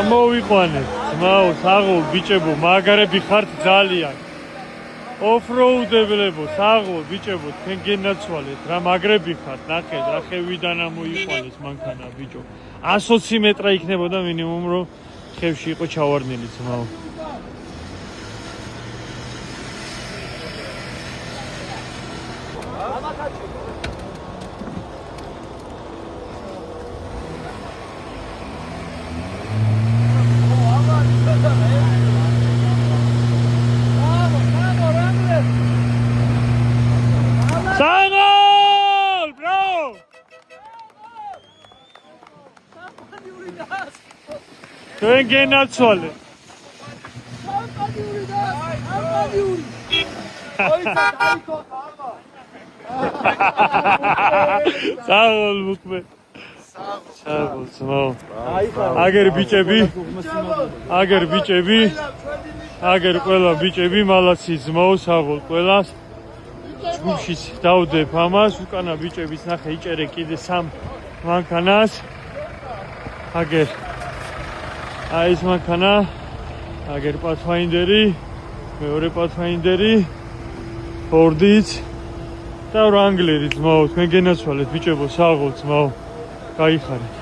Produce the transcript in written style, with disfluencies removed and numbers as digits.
ამოვიყვანეთ, ძმაო, საღოლ ბიჭებო, მაგარები ხართ ძალიან. ოფროუდებლებო, საღოლ ბიჭებო, თქვენ გენაცვალეთ, რა მაგრები ხართ, ნახეთ, რა ხევიდან ამოიყვანეს მანქანა ბიჭო. 120 მეტრა იქნებოდა მინიმუმ, რომ ხევში იყო ჩავარდნილი, ძმაო. თქვენ გენაცვალეთ. საღოლ მუქმე. საღოლ ძმაო. აგერ ბიჭები, აგერ ყველა ბიჭები, მალაცი ძმაო, საღოლ ყველას. ჯგუფშიც დავდებ ამას, უკანა ბიჭებიც ნახე იჭერე კიდე 3 მანქანას. აგერ აი ეს მანქანა, აგერ პათფაინდერი, მეორე პათფაინდერი, ფორდიც და ვრანგლერი ძმაო, თქვენ გენაცვალეთ ბიჭებო, საღოლ ძმაო, გაიხარეთ.